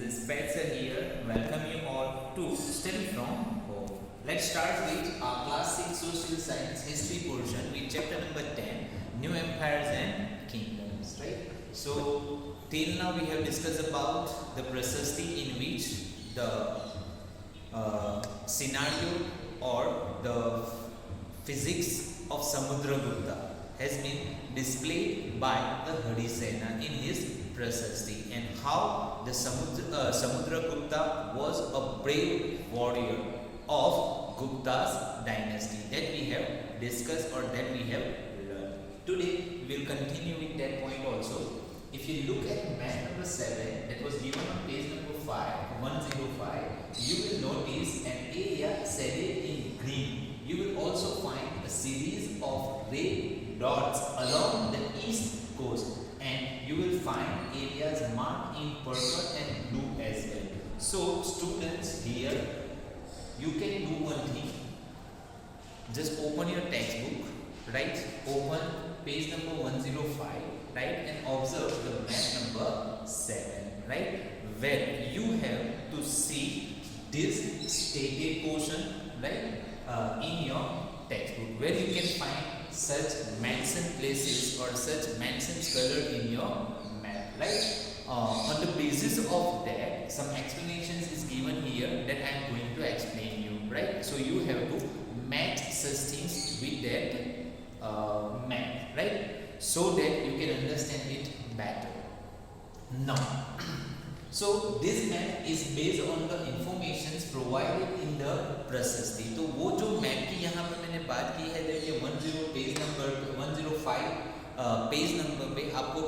is Petzer here. Welcome you all to Study from Home. Let's start with our class 6 social science history portion with chapter number 10, New Empires and Kingdoms. Right? So till now we have discussed about the Prasasti in which the scenario or the physics of Samudragupta has been displayed by the Harisena in his Prasasti, and how the Samudragupta was a brave warrior of Gupta's dynasty that we have discussed or that we have learned. Today we will continue with that point also. If you look at map number 7 that was given on page number 105, you will notice an area shaded in green. You will also find a series of red dots along the east coast, and you will find areas marked in purple and blue as well. So students, here you can do one thing. Just open your textbook, right? Open page number 105, right? And observe the map number 7, right? Where you have to see this stated portion, right? In your textbook, where you can find such mentioned places or such mentions colored in your map, right? On the basis of that, some explanations is given here that I am going to explain you, right? So you have to match such things with that map, right? So that you can understand it better. Now, so this map is based on the informations provided in the Prasasti. तो वो जो map की यहाँ पे मैंने बात की है, देखिए 105 पेज नंबर पे आपको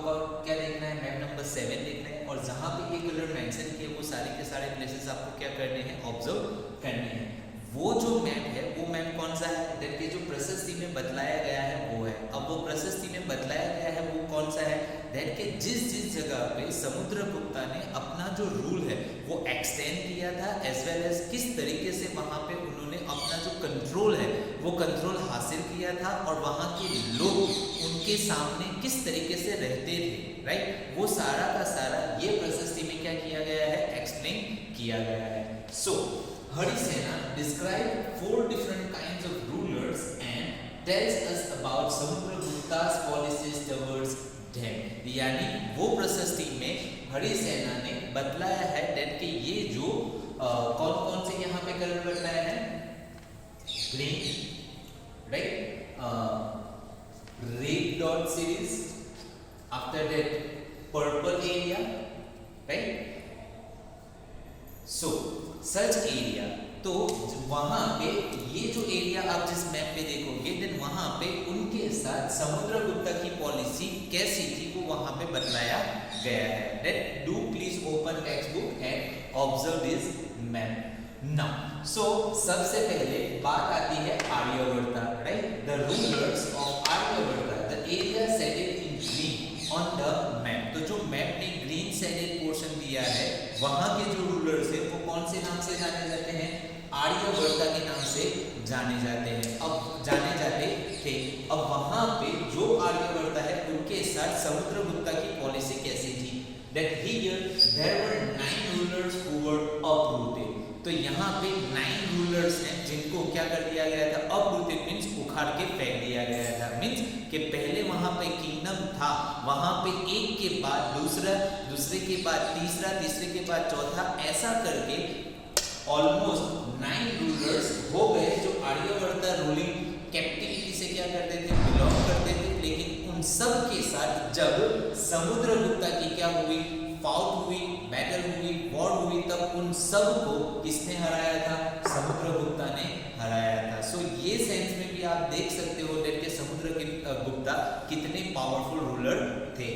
क्या देखना है, मैप नंबर 7 देखना है, और जहाँ पे ये कलर मेंशन किए वो सारे के सारे प्लेसेस आपको क्या करने हैं, ऑब्जर्व करने हैं. वो जो मैप है वो मैप कौन सा है, देखिए जो प्रशस्ति में बतलाया गया है वो है. अब वो प्रशस्ति में बतलाया गया है वो कौन सा है, दैट के जिस जगह पे समुद्रगुप्ता ने अपना जो रूल है वो एक्सटेंड किया था, एज वेल एज किस तरीके से वहाँ पे उन्होंने अपना जो कंट्रोल है वो कंट्रोल हासिल किया था, और वहाँ के लोग उनके सामने किस तरीके से रहते थे, राइट? वो सारा का सारा ये प्रशस्ति में क्या किया गया है, एक्सप्लेन किया गया है. सो Harisena described 4 different kinds of rulers and tells us about Samudragupta's policies towards them. यानी वो प्रशस्ति में हरिसेना ने बतलाया है that कि ये जो कौन-कौन से यहाँ पे कलर बतलाया है, green, right? Red dot series, after that purple area, right? So such area, तो वहां पे ये जो एरिया आप जिस मैप पे देखोगे, देन वहां पे उनके साथ समुद्रगुप्ता की पॉलिसी कैसी थी वो वहां पे बतलाया गया है. That do please open textbook and observe this map. Now, so सबसे पहले बात आती है आर्यवर्ता, right? The rulers of आर्यवर्ता, the area shaded in green on the map. तो जो मैप में ग्रीन शेडेड पोर्शन दिया है, वहां के जो रूलर्स हैं वो कौन से नाम से जाने जाते हैं, आर्यवर्ता के नाम से जाने जाते हैं. अब जाने जाते थे, अब वहां पे जो आर्यवर्ता है उनके साथ समुद्रगुप्ता की पॉलिसी कैसी थी, that here there were 9 rulers who were uprooted. तो यहाँ पे 9 रूलर्स हैं जिनको क्या कर दिया गया था, uprooted मींस उखाड़ के फेंक दिया गया था. मींस कि पहले वहाँ पे किंगडम था, वहाँ पे एक के बाद दूसरा, दूसरे के बाद तीसरा, तीसरे के बाद चौथा, ऐसा करके ऑलमोस्ट 9 रूलर्स हो गए जो आर्यवर्ता रूलिंग कैप्टिविटी से क्या करते थे, बिलोंग करते थे. लेकिन उन सब के साथ जब समुद्रगुप्ता की क्या हुई, फाउट हुई, बैटल हुई, वॉर हुई, तब उन सब को किसने हराया था, समुद्रगुप्ता ने हराया था. सो ये सेंस में भी आप देख सकते हो दैट के समुद्रगुप्ता कितने पावरफुल रूलर थे.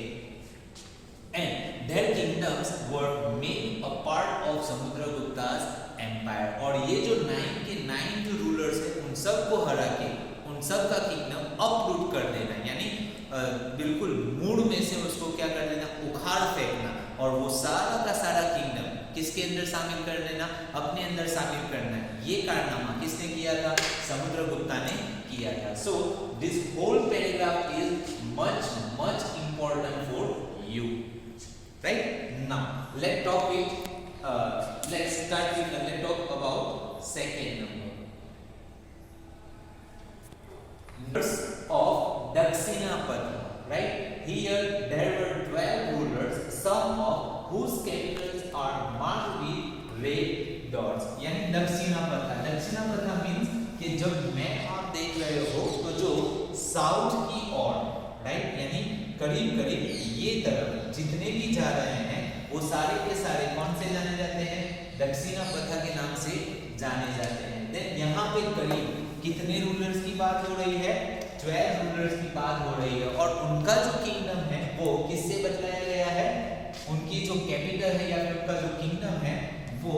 And their kingdoms were made a part of Samudragupta's empire. और ये जो 9 के 9 जो रूलर्स हैं उन सब को हरा के उन सब का किंगडम अपरूट कर देना, यानी बिल्कुल मूड में से उसको क्या कर देना, उखाड़ फेंकना, और वो सारा का सारा किंगडम किसके अंदर शामिल कर देना, अपने अंदर शामिल करना. ये कारनामा किसने किया था, समुद्रगुप्ता ने किया था. So this whole paragraph is much important for you, right? Now let's talk with let's talk about second number. Rulers of Dakshinapatha, right? Here there were 12 rulers, some of whose capitals are marked with red dots. यानी दक्षिणापथा means कि जब map आप देख रहे हो तो जो south की ओर, राइट, यानी करीब करीब ये तरफ जितने भी जा रहे हैं वो सारे के सारे कौन से जाने जाते हैं? दक्षिणापथा के नाम से जाने जाते हैं। देन यहाँ पे करीब कितने रूलर्स की बात हो रही है? 12 रूलर्स की बात हो रही है और उनका जो किंगडम है वो किससे बतलाया गया है? उनकी जो कैपिटल है या फिर उनका जो किंगडम है वो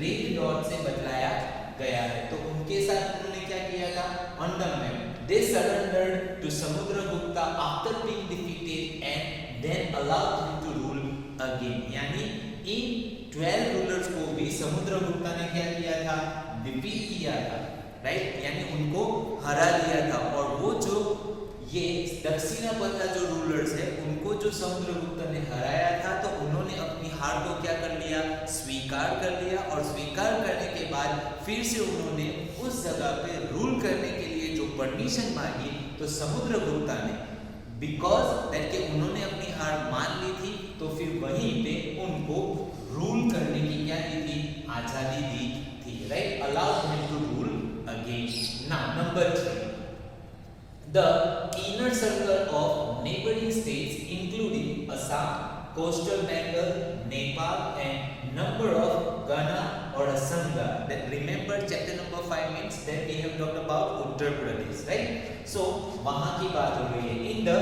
रेड डॉट से बतलाया गया है। तो उनके साथ उन्होंने क्या किया था? On the map they surrendered to Samudragupta after being defeated and then allowed him to rule again. यानी इन 12 रूलर्स को भी समुद्रगुप्ता ने क्या किया था? डिफीट किया था, राइट, यानी उनको हरा दिया था। और वो जो ये दक्षिणापथा जो रूलर्स है उनको जो समुद्रगुप्त ने हराया था तो उन्होंने अपनी हार को क्या कर लिया? स्वीकार कर लिया। और स्वीकार करने के बाद फिर से उन्होंने उस जगह पे रूल करने के लिए जो परमिशन मांगी तो समुद्रगुप्ता ने, बिकॉज दैट के उन्होंने अपनी हार मान ली थी तो फिर वहीं पे उनको रूल करने की क्या दी थी? आजादी दी थी, right, allowed him to rule again. Now number 3, the inner circle of neighboring states including Assam, coastal Bengal, Nepal and number of Ghana or Asanga. That remember chapter number 5 means that we have talked about Uttar Pradesh, right? So वहाँ की बात हो रही है in the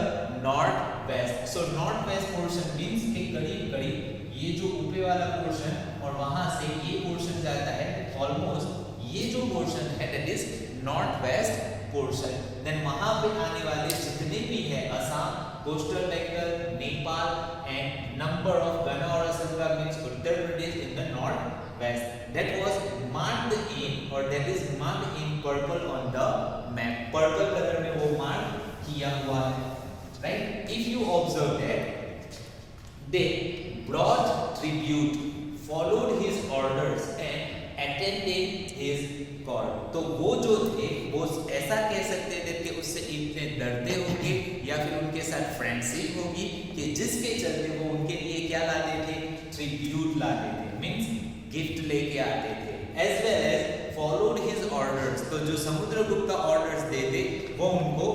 north west. So north west portion means कि करीब करीब ये जो ऊपर वाला पोर्शन और वहाँ से ये पोर्शन जाता है ऑलमोस्ट ये जो पोर्शन है that is north west portion. Then वहां पे आने वाले जितने भी है Assam, coastal Bengal, Nepal and number of gana और असंगा means Uttar Pradesh in the north west that was marked in और that is marked in purple on the map. Purple colour में वो मार्क किया हुआ है, right. If you observe that they brought tribute, followed his orders and attended his call. तो वो जो थे वो ऐसा कह सकते थे कि उससे इतने डरते होंगे या फिर उनके साथ फ्रेंडशिप होगी कि जिसके चलते वो उनके लिए क्या लाते थे? ट्रिब्यूट लाते थे, मींस गिफ्ट लेके आते थे। As well as followed his orders, तो जो समुद्रगुप्त ऑर्डर्स देते वो उनको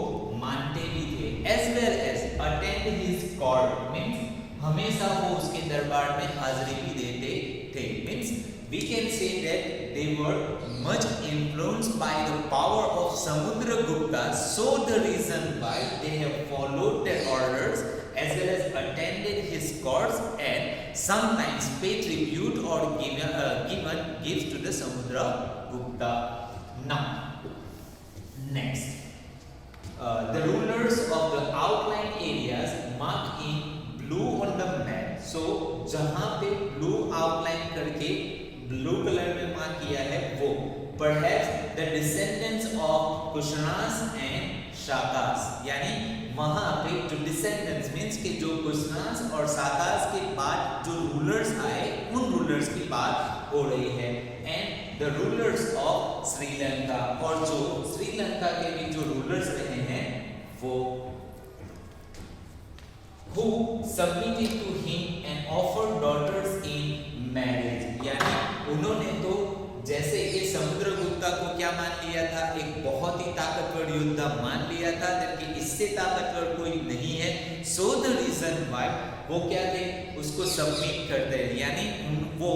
मानते भी थे। As well as attend his court, means हमेशा वो उसके दरबार में हाजिरी भी देते थे। Means we can say that they were much influenced by the power of Samudragupta, so the reason why they have followed their orders as well as attended his courts and sometimes pay tribute or given gifts to the Samudragupta. Now next, the rulers of the outlying areas marked in blue on the map. So जहाँ पे blue outline करके blue colour में mark किया है वो perhaps the descendants of Kushanas and Shakas, यानी वहां पे जो descendants means कि जो कुशनास और शाकास के बाद जो रूलर्स आए उन रूलर्स की बात हो रही है। And the rulers of Sri Lanka, और जो श्रीलंका के भी जो रूलर्स रहे हैं वो who submitted to him and offered daughters in marriage, यानी उन्होंने तो जैसे कि समुद्रगुप्ता को क्या मान लिया था? एक बहुत ही ताकतवर योद्धा मान लिया था कि इससे ताकतवर कोई नहीं है। सो द रीजन व्हाई वो क्या थे? उसको सबमिट करते हैं, यानी वो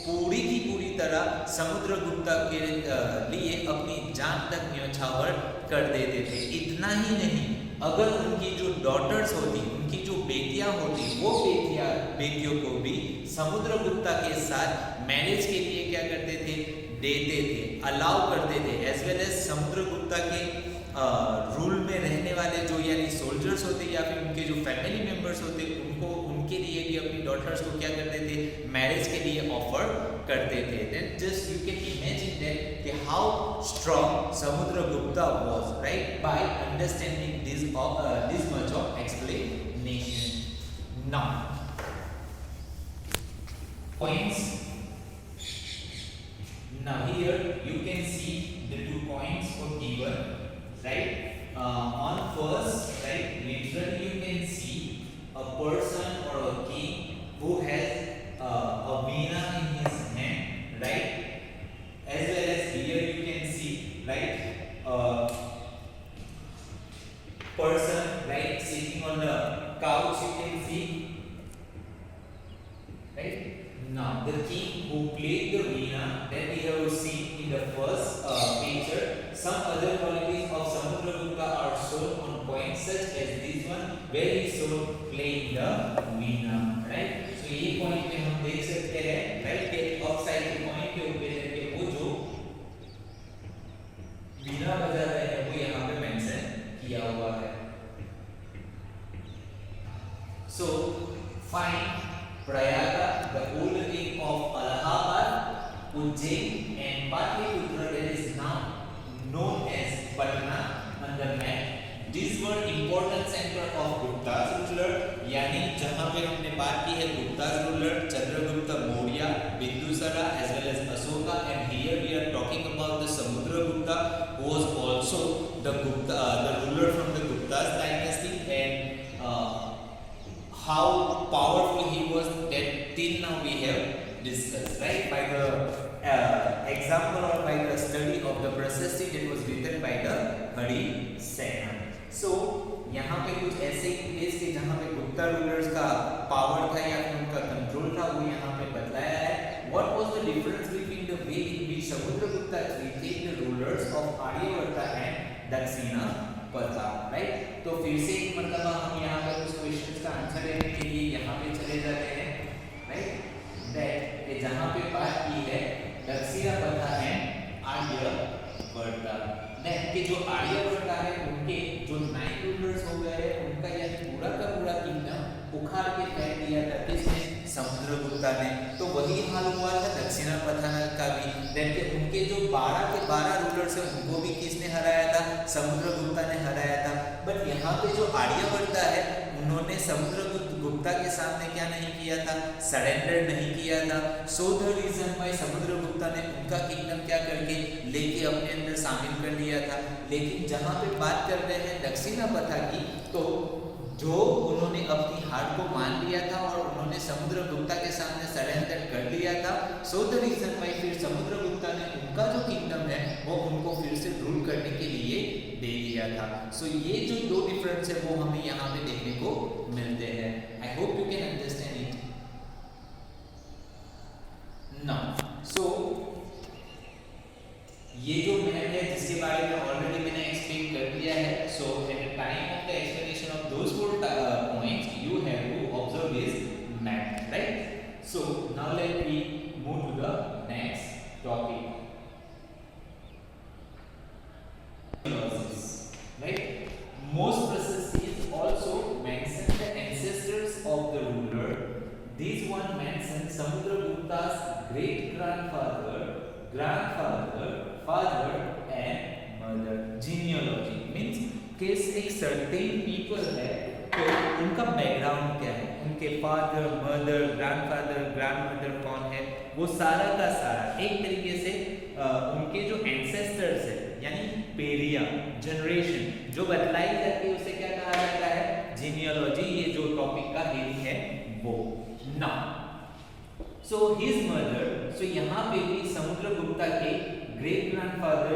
पूरी की पूरी तरह समुद्रगुप्ता के लिए अपनी जान तक न्यौछावर कर देते थे। इतना ही नहीं, अगर उनकी जो डॉटर्स होती, उनकी जो बेटियां होती, वो बेटियों को भी समुद्रगुप्ता के साथ मैरिज के लिए क्या करते थे? देते थे, अलाउ करते थे। एज वेल एज समुद्रगुप्ता के रूल में रहने वाले जो यानी सोल्जर्स होते या फिर उनके जो फैमिली मेंबर्स होते उनको उनके लिए भी अपनी डॉटर्स को क्या करते थे? मैरिज के लिए ऑफर करते थे। Then just you can imagine that कि how strong Samudragupta was, right, by understanding this much of explanation. Now points. Now here you can see the 2 points for given, right? On first, right, literally you can see a person or a king who has a veena in his hand, right? As well as here you can see, right, person, right, sitting on the couch, you can see, right? Now the king who played the veena that we have seen in the first picture. Some other qualities of Samudragupta are shown on points such as this one where he is shown playing the veena, right? So ये point पे हम देख सकते हैं, right, के of side के point के ऊपर करके वो जो वीणा बजा रहे हैं वो यहाँ पे मेंशन किया हुआ है. So find Prayaga, the old king of Allahabad, Ujjain and Patliputra that is now known as Patna on the map. These were important center of Gupta's ruler, यानी जहाँ पे हमने बात की है Gupta's ruler, Chandragupta Maurya, Bindusara as well as Asoka, and here we are talking about the Samudragupta who was also the ruler from the Gupta's dynasty, and how powerful he was that till now we have discussed, right, by the example or by the study of the Prasasti that was written by the Hari Sena. So यहाँ पे कुछ ऐसे place के जहाँ पे Gupta rulers का power था या फिर उनका कंट्रोल था वो यहाँ पे बतलाया है. What was the difference between the way in which Samudragupta treated the rulers of Aryavarta and Dakshinapatha, right? तो फिर से एक मरतबा हम यहाँ पे कुछ क्वेश्चंस का आंसर देने के लिए यहाँ पे चले जाते हैं, राइट? दैट ये जहाँ पे बात की है दक्षिणापथा एंड आर्यवर्ता, दैट के जो आर्यवर्ता है उनके जो 9 रूलर्स हो गए हैं उनका यह पूरा का पूरा किंगडम उखाड़ के फेंक दिया था किसने? समुद्रगुप्ता ने. तो वही हाल हुआ था दक्षिणापथा का भी, दैट के उनके जो 12 के 12 रूलर्स हैं उनको भी किसने हराया था? समुद्रगुप्ता ने हराया था. बट यहाँ पे जो आर्यवर्ता है उन्होंने समुद्रगुप्ता के सामने क्या नहीं किया था? सरेंडर नहीं किया था. So the reason why Samudragupta ने उनका किंगडम क्या करके लेके अपने अंदर शामिल कर लिया था. लेकिन जहाँ पे बात कर रहे हैं दक्षिणापथा की, तो जो उन्होंने अपनी हार को मान लिया था और उन्होंने समुद्रगुप्ता के सामने सरेंडर कर लिया था. सो द रीजन व्हाई फिर समुद्रगुप्ता ने उनका जो किंगडम है वो उनको फिर से रूल करने के लिए दे दिया था. सो ये जो दो डिफरेंस है वो हमें यहाँ पे देखने को मिलते हैं. I hope you can understand it now. So ये जो मैप है जिसके बारे में ऑलरेडी मैंने एक्सप्लेन कर दिया है. So at the time of the explanation of those 4 points you have to observe this map, right? So now let me move to the next topic, right? Most Prasastis also mention the ancestors of the ruler. This one mentions Samudragupta's great grandfather, father and mother. Genealogy means कि एक certain people है तो उनका background क्या है, उनके father, mother, grandfather, grandmother कौन है, वो सारा का सारा एक तरीके से उनके जो एंसेस्टर्स है यानी पेरिया जनरेशन जो बतलाई जाती है उसे क्या कहा जाता है? जीनियोलॉजी. ये जो टॉपिक का हेडिंग है वो. Now so his mother, so यहाँ पे भी समुद्रगुप्ता के great grandfather,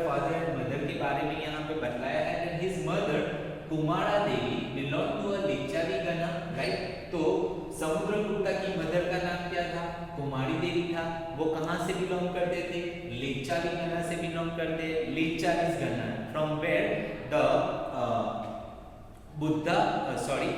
father and mother के बारे में यहाँ पे बतलाया है. That his mother Kumara Devi belong to a Licchavi gana, right? तो समुद्रगुप्ता की मदर का नाम क्या था? कुमारी देवी था. वो कहाँ से बिलोंग करते थे? लिच्छवी गण से बिलोंग करते. Licchavis gana from where the Buddha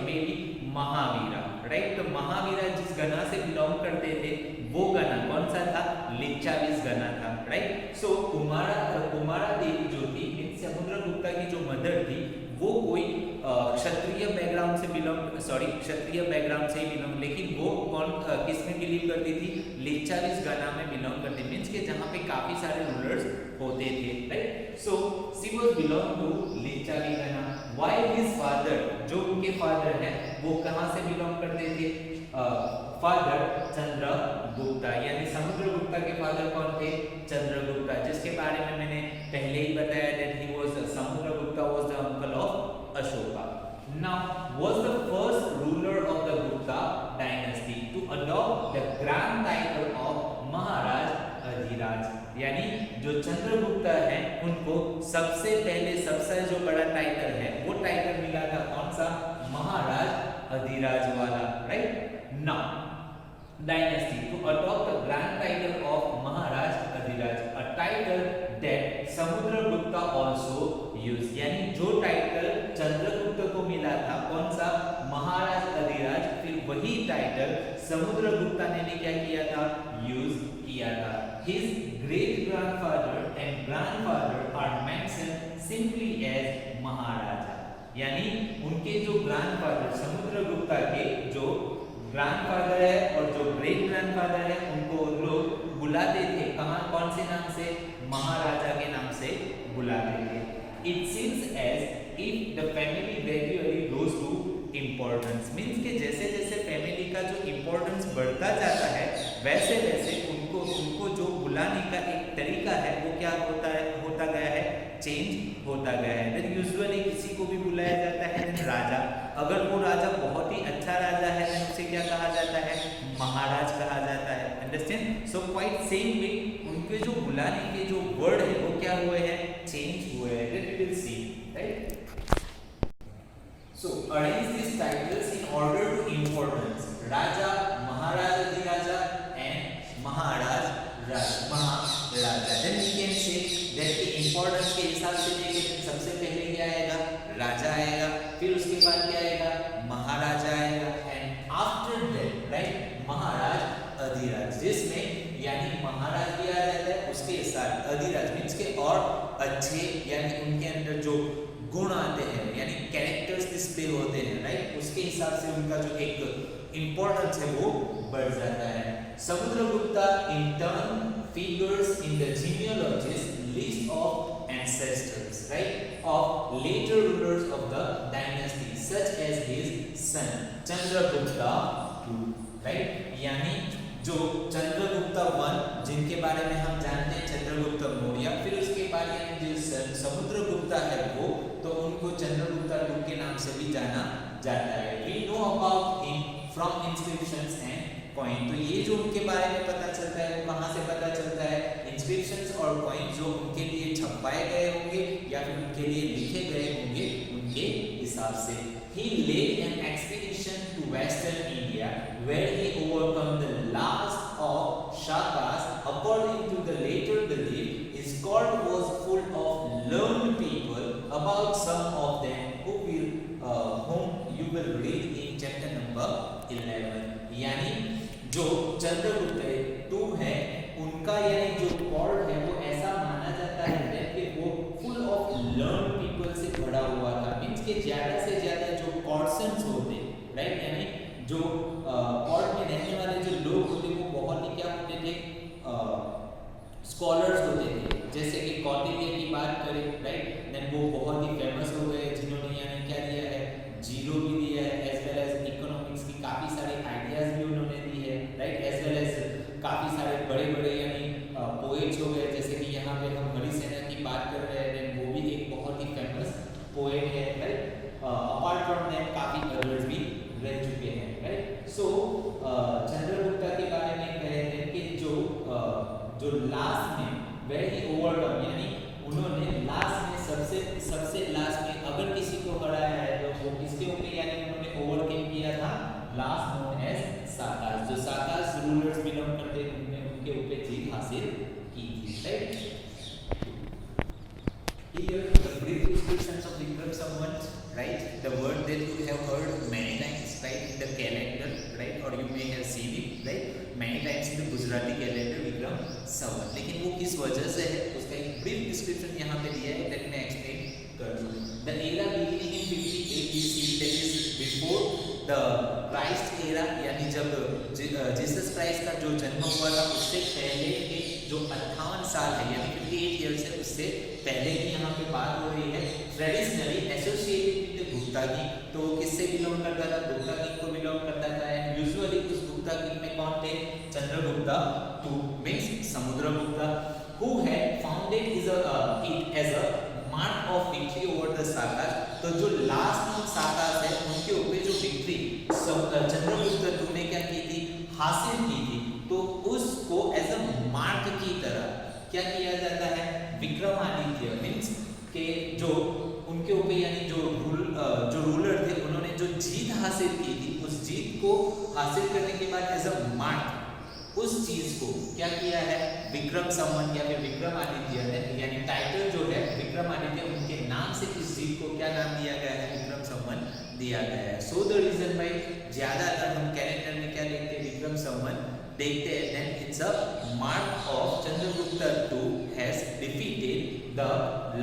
maybe Mahavira, right? तो महावीरा जिस गणा से बिलोंग करते थे वो गणा कौन सा था? लिच्छवीज गणा था, राइट? सो कुमारा देवी जो थी समुद्रगुप्ता की जो मदर थी वो कोई क्षत्रिय बैकग्राउंड से बिलोंग, लेकिन वो कौन किस में बिलीव करती थी? लिच्छवीज गणा में बिलोंग करती. मींस के जहाँ पे काफी सारे रूलर्स होते थे, right? So she was belong to Licchavi gana. While his father, जो उनके फादर हैं वो कहाँ से बिलोंग करते थे? फादर चंद्रगुप्ता, यानी समुद्रगुप्ता के फादर कौन थे? चंद्रगुप्ता, जिसके बारे में मैंने पहले ही बताया that he was Samudragupta was the uncle of Ashoka. Now was the first ruler of the Gupta dynasty to adopt the grand title of महाराज अधिराज, यानी जो चंद्रगुप्ता है उनको सबसे पहले सबसे जो बड़ा टाइटल है वो टाइटल मिला था कौन सा? महाराज अधिराज वाला, right. Now dynasty to adopt the grand title of Maharaj Adhiraj, a title that Samudragupta also use, यानी जो टाइटल चंद्रगुप्त को मिला था कौन सा? महाराज अधिराज, फिर वही टाइटल समुद्रगुप्ता ने भी क्या किया था? यूज किया था। His great grandfather and grandfather are mentioned simply as महाराजा, यानी उनके जो ग्रैंडफादर समुद्रगुप्ता के जो ग्रैंडफादर है और जो ग्रेट ग्रैंडफादर है उनको लोग बुलाते थे कहाँ? कौन से नाम से? महाराजा के नाम से बुलाते थे। It seems as if the family gradually rose to importance, means कि जैसे जैसे फैमिली का जो इम्पोर्टेंस बढ़ता जाता है वैसे वैसे उनको जो बुलाने का एक तरीका है वो क्या होता गया है? चेंज होता गया है। देन यूजुअली किसी को भी बुलाया जाता है राजा, अगर वो राजा बहुत ही अच्छा राजा है तो उसे क्या कहा जाता है? महाराज कहा जाता है। Understand? So quite same way उनके जो बुलाने के जो वर्ड है वो क्या हुए हैं? चेंज हुए हैं। Let we will see, right. So arrange these titles in order to importance: raja, maharaj adhiraja and maharaj maharaja. Then we can say that the importance के हिसाब से देखें सबसे पहले क्या आएगा? राजा आएगा, फिर उसके बाद क्या आएगा? महाराजा आएगा, and after that, right, महाराज अधिराज, जिसमें यानी महाराज भी आ जाता है उसके साथ अधिराज मीन्स के और अच्छे, यानी उनके अंदर जो गुण आते हैं यानी कैरेक्टर्स डिस्प्ले होते हैं, राइट, उसके हिसाब से उनका जो एक इंपॉर्टेंस है वो बढ़ जाता है। Samudragupta in turn figures in the genealogies list of ancestors, right, of later rulers of the dynasty such as his son Chandragupta II, right, यानी जो चंद्रगुप्ता I जिनके बारे में हम जानते हैं चंद्रगुप्त मौर्य, फिर उसके बाद यानी जो समुद्रगुप्ता है वो, तो उनको चंद्रगुप्ता II के नाम से भी जाना जाता है। We know about him from inscriptions and coin, तो ये जो उनके बारे में पता चलता है वो कहाँ से पता चलता है? इंस्क्रिप्शंस और कॉइन जो उनके लिए छपवाए गए होंगे या फिर उनके लिए लिखे गए होंगे उनके हिसाब से। He led an expedition to western India where he overcome the last of Shakas. According to the later belief, his court was full of learned people, about some of them whom you will read in chapter number 11. यानी जो Chandragupta II है उनका यानी जो court है वो ऐसा माना जाता है कि वो फुल ऑफ लर्न पीपल से भरा हुआ था, मीन्स के ज्यादा से ज्यादा जो कॉर्सन्स होते, राइट, यानी जो कोर्ट में रहने वाले जो लोग होते वो बहुत ही क्या होते थे? स्कॉलर्स होते थे। जैसे कि कौटिल्य की बात करें, राइट, देन वो बहुत ही फेमस हो गए जिन्होंने यानी क्या दिया है? जीरो भी दिया है, एज वेल एज इकोनॉमिक्स की काफ़ी सारे आइडियाज भी उन्होंने दी है, राइट, एज वेल एज काफ़ी सारे बड़े बड़े यानी पोएट्स हो गए, जैसे कि यहाँ पे हम हरिसेना की बात कर रहे हैं, वो भी एक बहुत ही फेमस पोएट है, राइट। अपार्ट फ्रॉम दैट काफ़ी अदर्स भी रह चुके हैं, राइट। सो चंद्रगुप्ता के बारे में कह रहे थे कि जो लास्ट में वेर ही ओवरकम, यानी उन्होंने लास्ट में सबसे लास्ट में अगर किसी को हराया है तो वो किसके ऊपर यानी उन्होंने ओवरकम किया था? लास्ट नोन एज साकास, जो साकास रूलर्स बिलोंग करते थे उनके ऊपर जीत हासिल की थी, right. Here the brief descriptions of Vikram Samvat, right, the word that you have heard many times, right, in the calendar, right, or you may have seen it, right, many times in the Gujarati calendar Vikram Samvat, लेकिन वो किस वजह से है उसका एक brief description यहाँ पे दिया है, that मैं explain कर दूँ। The era beginning in 58 BC, that is before the Christ era, यानी जब जीसस क्राइस्ट का जो जन्म हुआ था उससे पहले के जो 58 साल है यानी 58 ईयर्स है उससे पहले की यहाँ पे बात हो रही है। Traditionally associated with Gupta king, तो किससे बिलोंग करता था? गुप्ता किंग को बिलोंग करता था। यूजुअली उस चंद्रगुप्ता में कौन थे? Chandragupta two means Samudragupta, who had founded it as a mark of victory over the Sakas। तो जो लास्ट नॉन साकास है उनके ऊपर जो विक्ट्री चंद्रगुप्त टू ने क्या की थी? हासिल की थी। तो उसको एज अ मार्क की तरह क्या किया जाता है? विक्रमादित्य मीन्स के जो उनके ऊपर यानी जो रूलर थे उन्होंने जो जीत हासिल की थी, उस जीत को हासिल करने के बाद एज अ मार्क उस चीज को क्या किया है? विक्रम संवत या फिर विक्रमादित्य है, यानी टाइटल जो है विक्रमादित्य उनके नाम से इस जीत को क्या नाम दिया गया है? विक्रम संवत दिया गया है। सो द रीजन भाई ज्यादातर हम कैलेंडर में क्या देखते हैं? विक्रम संवत देखते हैं। Then it's a mark of Chandragupta two has defeated the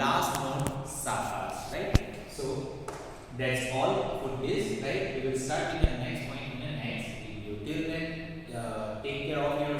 last known Sakas, right? So that's all for this, right? We will start in the next point in the next video. Till then, take care of your